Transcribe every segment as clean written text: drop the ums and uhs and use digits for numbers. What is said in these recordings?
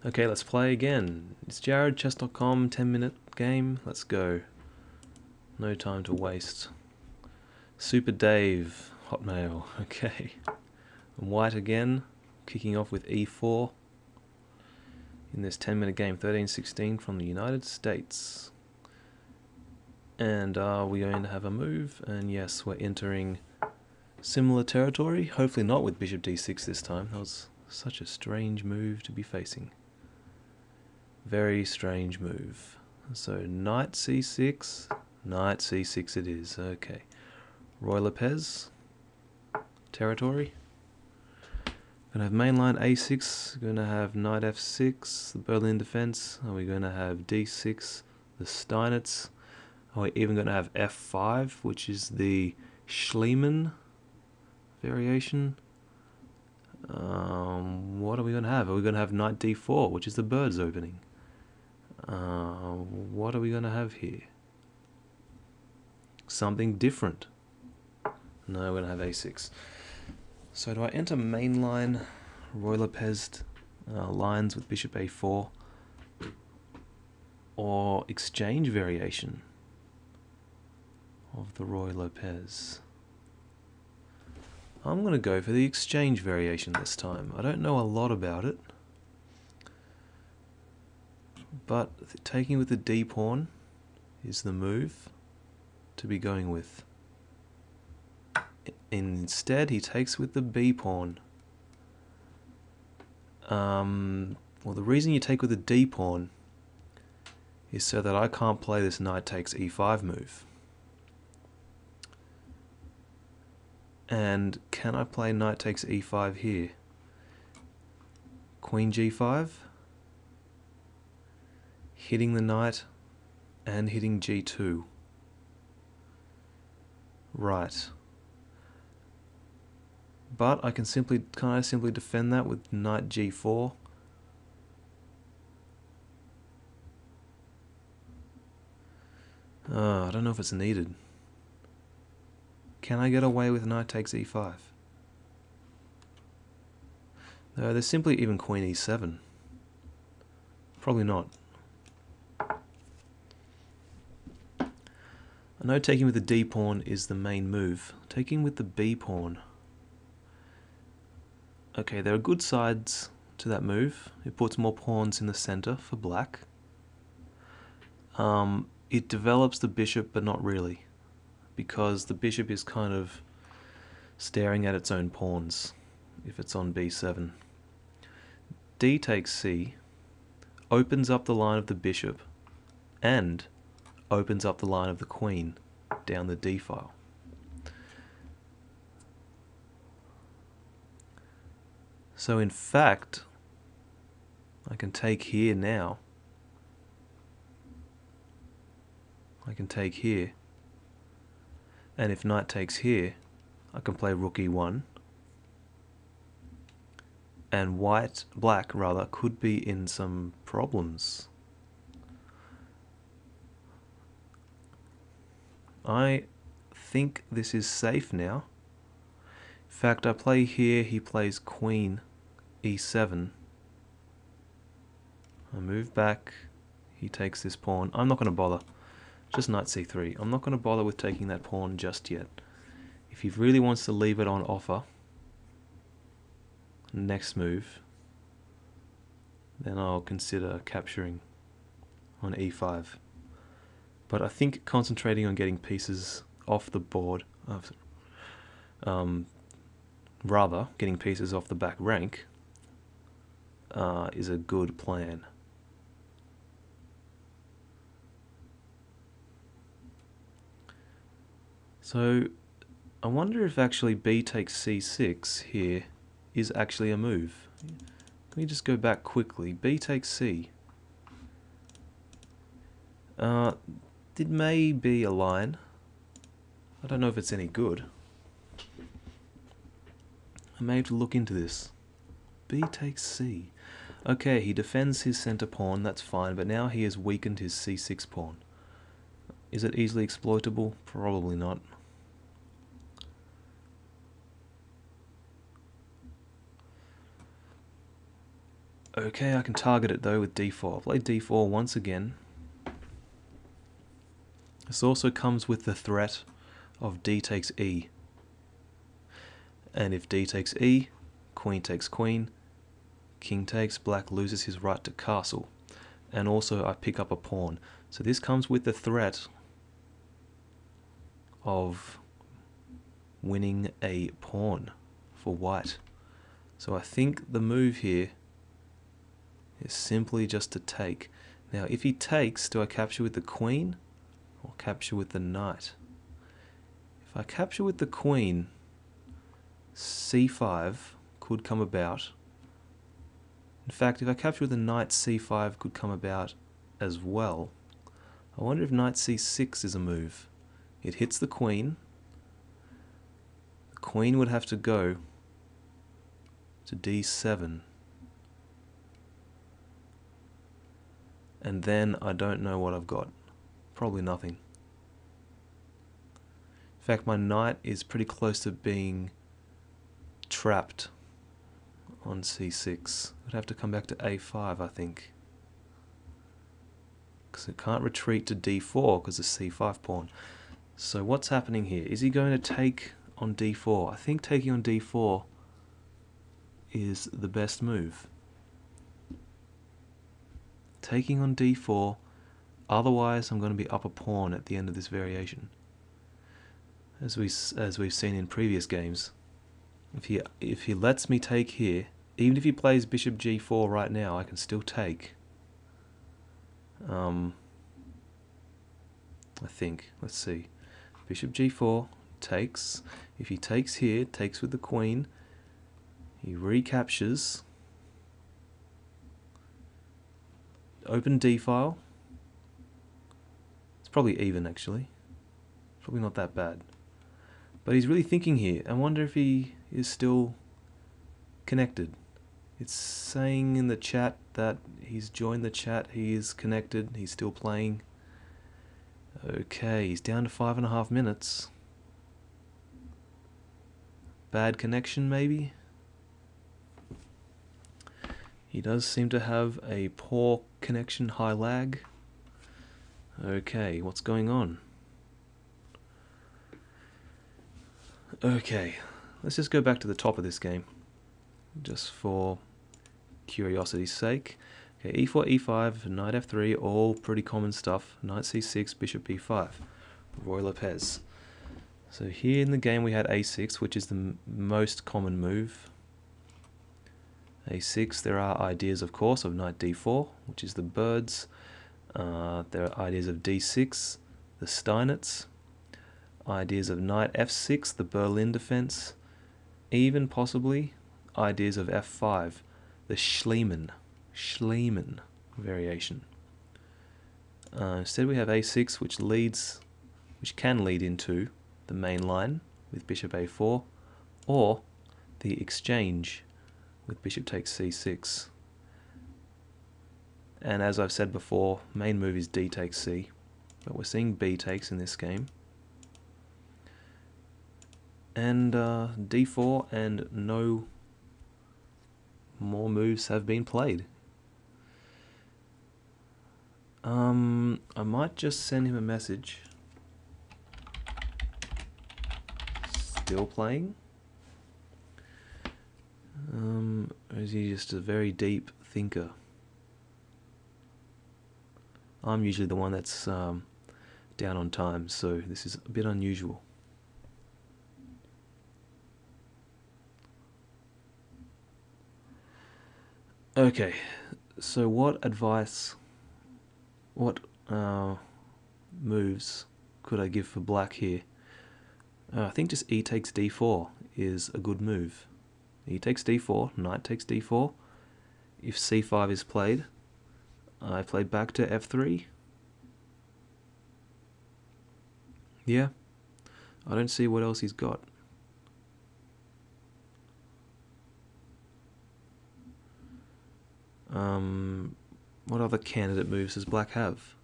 Okay, let's play again. It's GordonChess.com, 10-minute game. Let's go. No time to waste. Super Dave, Hotmail. Okay. White again, kicking off with e4 in this 10-minute game, 13-16 from the United States. And are we going to have a move? And yes, we're entering similar territory. Hopefully not with bishop d6 this time. That was such a strange move to be facing. Very strange move. So knight c6, knight c6 it is. Okay. Ruy Lopez territory. Gonna have mainline a6, gonna have knight f6, the Berlin defense. Are we gonna have d6, the Steinitz? Are we even gonna have f5, which is the Schliemann variation? What are we gonna have? Are we gonna have knight d4, which is the bird's opening? What are we gonna have here? Something different. No, we're gonna have a6. So do I enter mainline Ruy Lopez lines with bishop a4 or exchange variation of the Ruy Lopez? I'm going to go for the exchange variation this time. I don't know a lot about it, but taking with the d pawn is the move to be going with. Instead, he takes with the b pawn. Well, the reason you take with the d pawn is so that I can't play this knight takes e5 move. And can I play knight takes e5 here? Queen g5, hitting the knight and hitting g2. Right. But I can simply defend that with knight g4? I don't know if it's needed. Can I get away with knight takes e5? No, there's simply even queen e7. Probably not. I know taking with the d pawn is the main move. Taking with the b pawn. Okay, there are good sides to that move. It puts more pawns in the center for black. It develops the bishop, but not really, because the bishop is kind of staring at its own pawns if it's on b7. D takes c opens up the line of the bishop and opens up the line of the queen down the d file. So in fact, I can take here now. I can take here, and if knight takes here, I can play rook e1, and black could be in some problems. I think this is safe now. In fact, I play here, he plays queen e7. I move back, he takes this pawn. I'm not going to bother. Just knight c3. I'm not going to bother with taking that pawn just yet. If he really wants to leave it on offer, next move, then I'll consider capturing on e5. But I think concentrating on getting pieces off the board, rather getting pieces off the back rank, is a good plan. So I wonder if actually b takes c6 here is actually a move. Let me just go back quickly. B takes c. It may be a line. I don't know if it's any good. I may have to look into this. B takes c. Okay, he defends his center pawn, that's fine, but now he has weakened his c6 pawn. Is it easily exploitable? Probably not. Okay, I can target it though with d4. I'll play d4 once again. This also comes with the threat of d takes e. And if d takes e, queen takes queen, king takes, black loses his right to castle. And also I pick up a pawn. So this comes with the threat of winning a pawn for white. So I think the move here is simply just to take. Now if he takes, do I capture with the queen or capture with the knight? If I capture with the queen, c5 could come about. In fact, if I capture with the knight, c5 could come about as well. I wonder if knight c6 is a move. It hits the queen. The queen would have to go to d7. And then I don't know what I've got. Probably nothing. In fact, my knight is pretty close to being trapped on c6. I'd have to come back to a5, I think. Because it can't retreat to d4 because of c5 pawn. So what's happening here? Is he going to take on d4? I think taking on d4 is the best move. Taking on d4, otherwise I'm going to be up a pawn at the end of this variation. As we've seen in previous games, if he lets me take here, even if he plays bishop g4 right now, I can still take. I think. Let's see. Bishop g4 takes. If he takes here, takes with the queen, he recaptures. Open d file. It's probably even actually. Probably not that bad. But he's really thinking here. I wonder if he is still connected. It's saying in the chat that he's joined the chat, he is connected, he's still playing. Okay, he's down to 5.5 minutes. Bad connection maybe? He does seem to have a poor connection, high lag. Okay, what's going on? Okay, let's just go back to the top of this game, just for curiosity's sake. Okay, e4, e5, knight f3, all pretty common stuff. Knight c6, bishop b5. Ruy Lopez. So here in the game we had a6, which is the most common move. a6, there are ideas, of course, of knight d4, which is the birds. There are ideas of d6, the Steinitz. Ideas of knight f6, the Berlin defense. Even possibly ideas of f5, the Schliemann variation. Instead we have a6, which can lead into the main line with bishop a4, or the exchange with bishop takes c6. And as I've said before, main move is d takes c, but we're seeing b takes in this game. And d4, and no more moves have been played. I might just send him a message. Still playing? Or is he just a very deep thinker? I'm usually the one that's down on time, so this is a bit unusual. Okay, so what moves could I give for black here? I think just e takes d4 is a good move. E takes d4, knight takes d4. If c5 is played, I play back to f3. Yeah, I don't see what else he's got. What other candidate moves does black have?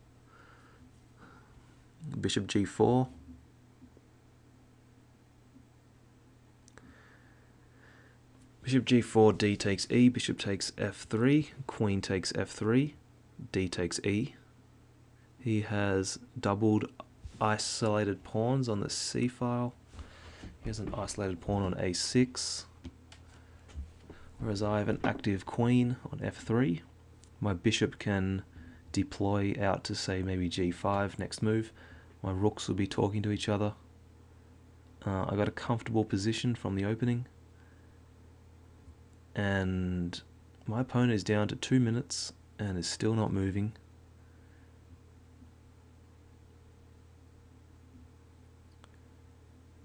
Bishop g4. Bishop g4, d takes e, bishop takes f3, queen takes f3, d takes e. He has doubled isolated pawns on the c file. He has an isolated pawn on a6, whereas I have an active queen on f3. My bishop can deploy out to, say, maybe g5 next move. My rooks will be talking to each other. I got a comfortable position from the opening, and my opponent is down to 2 minutes and is still not moving.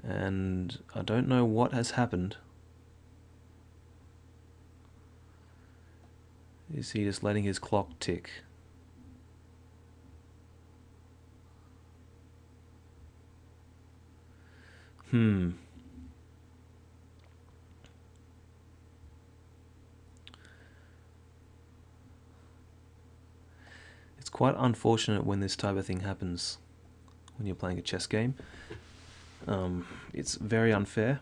And I don't know what has happened. Is he just letting his clock tick? It's quite unfortunate when this type of thing happens when you're playing a chess game. It's very unfair.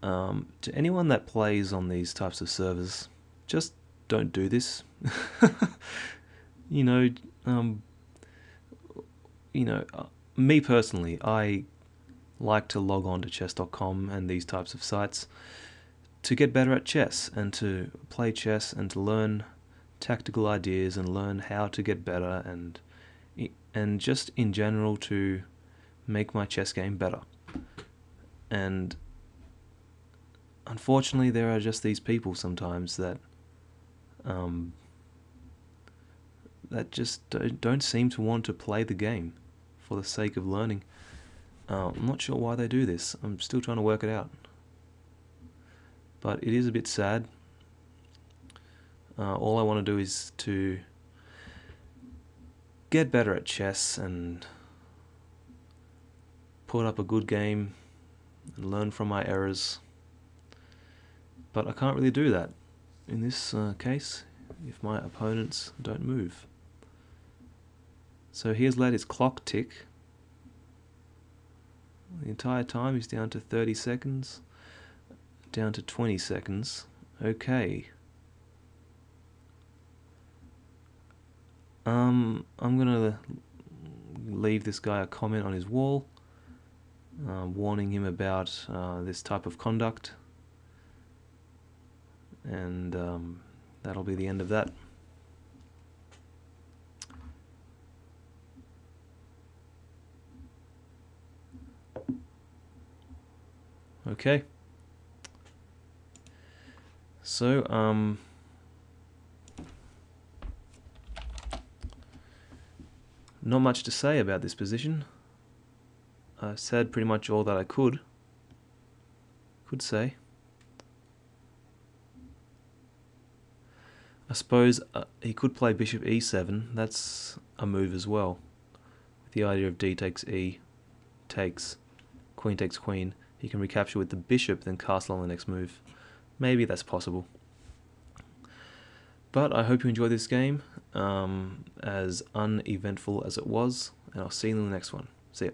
To anyone that plays on these types of servers, just don't do this. Me personally, I like to log on to chess.com and these types of sites to get better at chess and to play chess and to learn tactical ideas and learn how to get better and just in general to make my chess game better. And unfortunately, there are just these people sometimes that just don't seem to want to play the game for the sake of learning. I'm not sure why they do this. I'm still trying to work it out. But it is a bit sad. All I want to do is to get better at chess and put up a good game and learn from my errors. But I can't really do that in this case if my opponents don't move. So he has let his clock tick. The entire time he's down to 30 seconds, down to 20 seconds. Okay. I'm gonna leave this guy a comment on his wall, warning him about this type of conduct, and that'll be the end of that. Okay. So, not much to say about this position. I said pretty much all that I could say. I suppose he could play bishop e7. That's a move as well. With the idea of d takes e, takes, queen takes queen. He can recapture with the bishop, then castle on the next move. Maybe that's possible. But I hope you enjoyed this game, as uneventful as it was, and I'll see you in the next one. See ya.